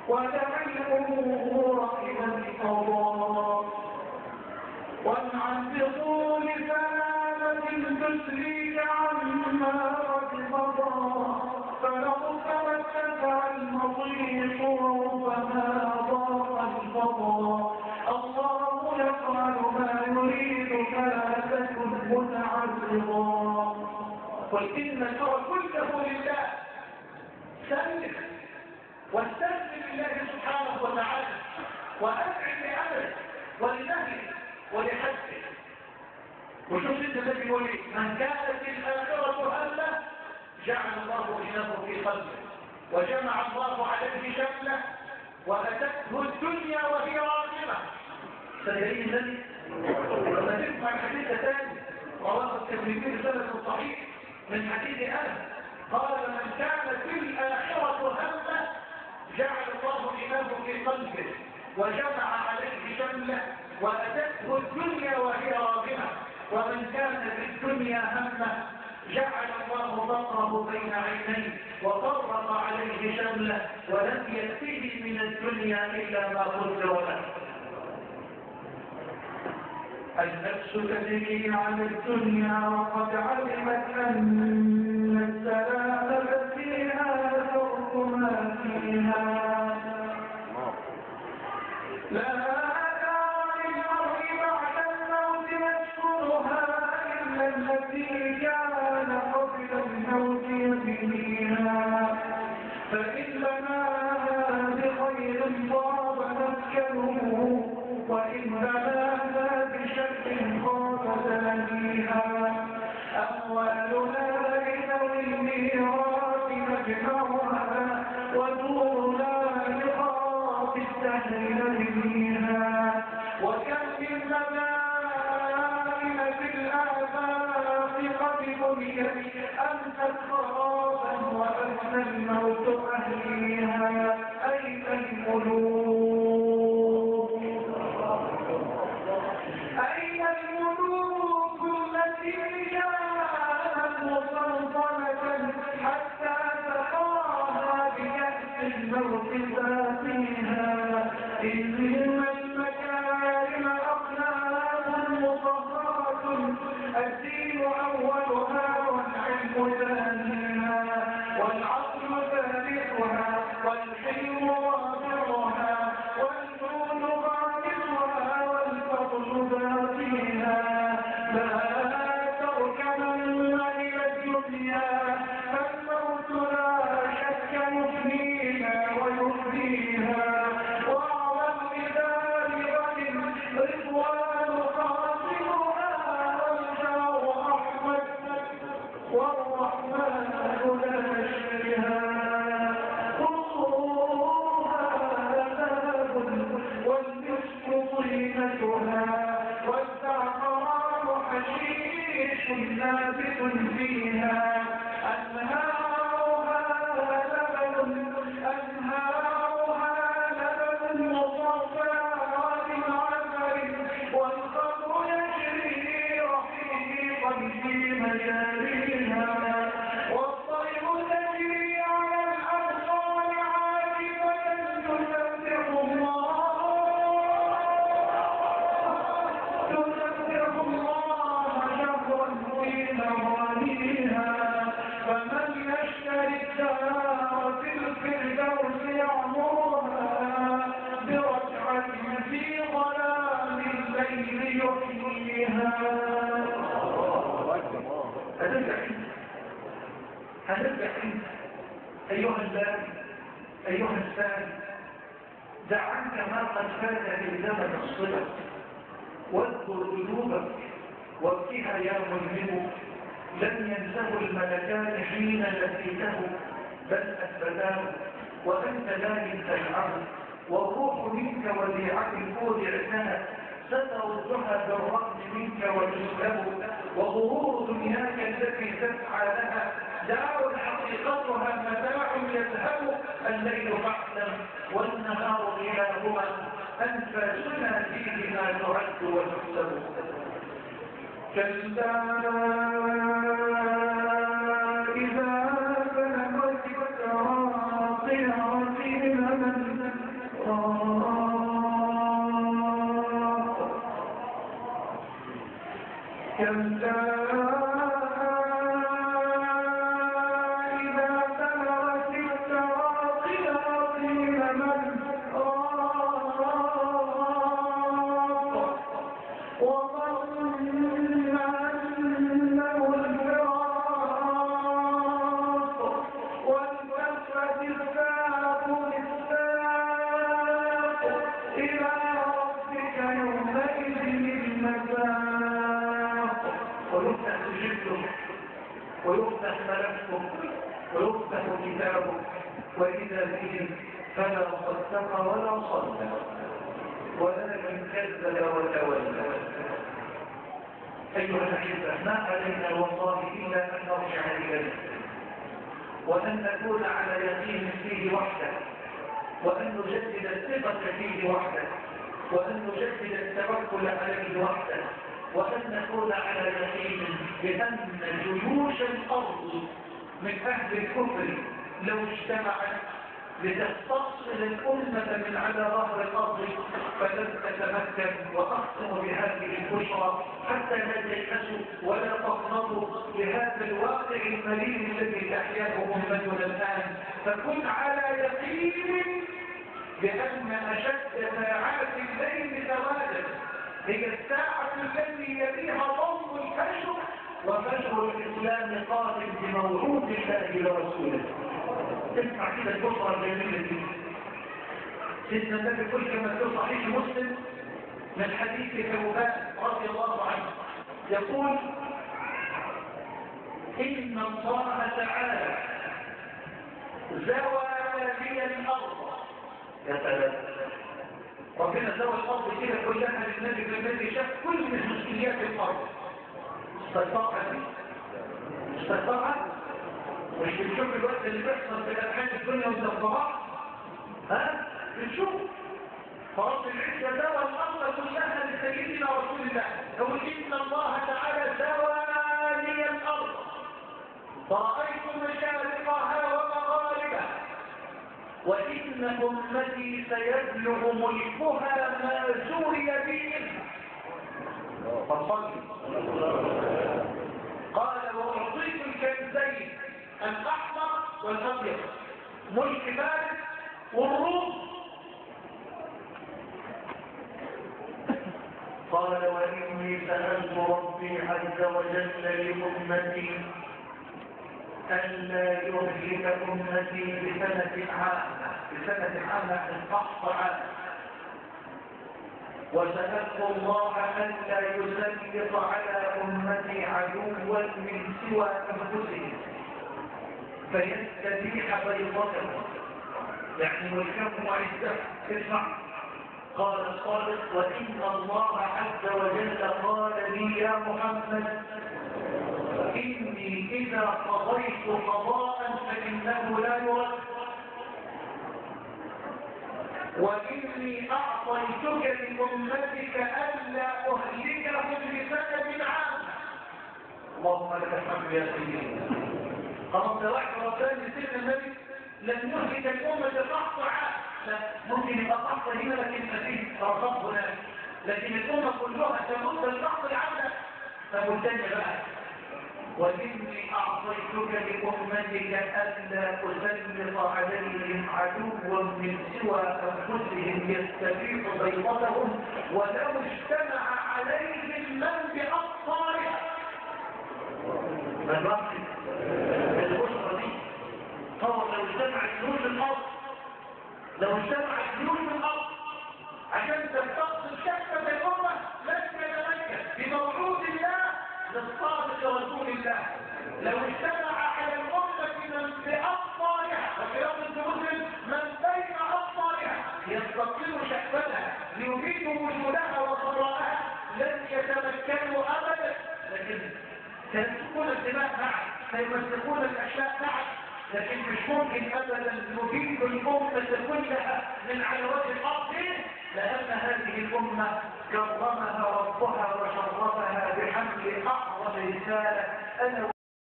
ودع الأمور إلى القضاء وانعم بطول سلامة تسريك عما قد مضى فلو تمسك المضيق فما ضاق الفضاء الله يفعل ما يريد فلا تكن متعرضا قل إن الأمر كله لله سلم واستسلم لله سبحانه وتعالى وأدعي لأمره ولنهيه ولحجه. وشوف انت الذي بيقول من كانت الآخرة همه جعل الله غناه في قلبه وجمع الله عليه شمله وأتته الدنيا وهي راغمة. فدليل الذي لما تسمع الحديث الثاني رواه الترمذي بسند صحيح من حديث أنس قال من كانت الآخرة همه جعل الله غناه في قلبه وجمع عليه شمله وأتته الدنيا وهي راغمة ومن كان في الدنيا همه جعل الله فقره بين عينيه وفرق عليه شمله ولم يأته من الدنيا إلا ما قدر له. النفس تجري على الدنيا وقد علمت أن السلامة فيها ترك ما فيها لا دار للمرء بعد الموت يسكنها إلا التي كان قبل الموت يبنيها فإن بناها بخير طاب مسكنه وإن بناها بشر خاب تلهيها أموالنا لذوي الميراث نجمعها ودورنا لخاف الدهر نبنيها وكم من مدائن في الآفاق قد بنيت أمست خرابا وأفنى الموت أهليها أين الملوك أين الملوك التي كانت مسلطنة حتى تقاها بكأس الموت فاتيها إن المكارم أقلام مطهرة الدين أولها والعلم ثانيها والعقل ثالثها والحلم رابعها والجود خامسها والفضل ذاتها لا تركنن إلى الدنيا فالموت لا شك يفنيها ويفنيها واعلم بذلك رضوان خاصمها والجار أحمد والرحمن لا شرها والمسك طينتها والزعفران حشيش نابت فيها أنهارها لبن مصفى للعسل والخمر يجري رحيقا في مجاريها والطير تجري على الأبصار عاكفة تسبح الله شهرا في نوانيها فمن يشتري الدار في الفردوس يعمرها برجعة في ظلام الليل يحييها. هترجع أيها الباب أيها السائل دع عنك ما قد فات بزمن الصلة واذكر ذنوبك وابكها يا مذنب لن ينسه الملكان حين نسيته بل أثبتاه وأنت لا ينسى العرض والروح منك وديعة أودعتها ستردها بالرغم منك وتسلب وغرور دنياك التي تسعى لها دار حقيقتها متاع يذهب الليل فاعلم والنهار إلهما أنفاسنا فيه ما تعد وتحسب كلا إذا بلغت التراقي عظيما ويفتح ملكه ويفتح كتابه وإذا به فلا صدق ولا صلى ولكن كذب وتولى. أيها الأحبة، ما علينا والله إلا أن نرجع إليه وأن نكون على يقين فيه وحده وأن نجدد الثقة فيه وحده وأن نجدد التوكل عليه وحده وأن نكون على يقين بأن جيوش الأرض من أهل الكفر لو اجتمعت لتستصل الأمة من على ظهر الأرض فلن تتمكن. وأقسم بهذه البشرى حتى لا تيأسوا ولا تقنطوا بهذا الواقع المليء الذي تحياه أمتنا الآن، فكن على يقين بأن أشد ساعات الليل سوادا هي الساعة التي يليها ضوء الفجر، وفجر الإسلام قادم بموعود الله ورسوله. تسمع كده البشرى الجميلة دي. سيدنا النبي كل كما في صحيح مسلم من حديث ثوبان رضي الله عنه يقول: إن الله تعالى زوى لي الأرض. يا سلام، ربنا زوى الأرض كده كلها للنبي بالنبي شاف كل مسؤوليات الأرض. استطاعت دي استطاعت مش بنشوف الوقت اللي بيحصل في الأبحاث الدنيا والزفرات، ها؟ بنشوف فرب العزة زوى الأرض كلها لسيدنا رسول الله. يقول: إن الله تعالى زوى لي الأرض فرأيت مشارقها ومغاربها وإن أمتي سيبلغ ملكها ما زوي به منها. فصلي. قال: وأعطيت الكنزين الأحمر والأبيض، ملك فارس والروم. قال: وإني سألت ربي عز وجل لأمتي ألا يهلك أمتي بسنة عامة الفحص عام، وسألت الله ألا يسلط على أمتي عدوا من سوى أنفسهم فيستبيح بيضتهم، يعني ملكهم وعزتهم. اسمع، قال الصادق: وإن الله عز وجل قال لي يا محمد إني إذا قضيت قضاء فإنه لا يرد، وإني أعطيتك لأمتك ألا أهلكهم بسنة عامة. اللهم لك الحمد يا سيدي. خلاص ده واحد ربنا سيدنا النبي لن يهلك الأمة فحص عام. لا، ممكن يبقى فحص هنا لكن فيه رصاص هناك، لكن الأمة كلها تموت بالفحص العام. فمتنى بقى: وإني أعطيتك لأمتك ألا أسلط عليهم عدوا من سوى أنفسهم يستبيح بيضتهم ولو اجتمع عليهم من بأبصارها. من رأسي الأسرة دي طبعا لو اجتمعت جيوش الأرض، لو اجتمعت جيوش الأرض عشان تستقصد شكة الأمة لن يتمكن بموعود الله للصادق رسول الله. لو اجتمع على الأمة من بأبصارها، وفي لفظ مسلم من بين أبصارها يستقل شكلها ليبيدوا وجودها وضرائها لن يتمكنوا أبدا. لكن سيمسكون الدماء معا، سيمسكون الأشياء معا، لكن مش ممكن أبدا نبيد الأمة كلها من على وجه الأرض، لأن هذه الأمة كرمها ربها وشرفها بحمل أعظم رسالة. أنا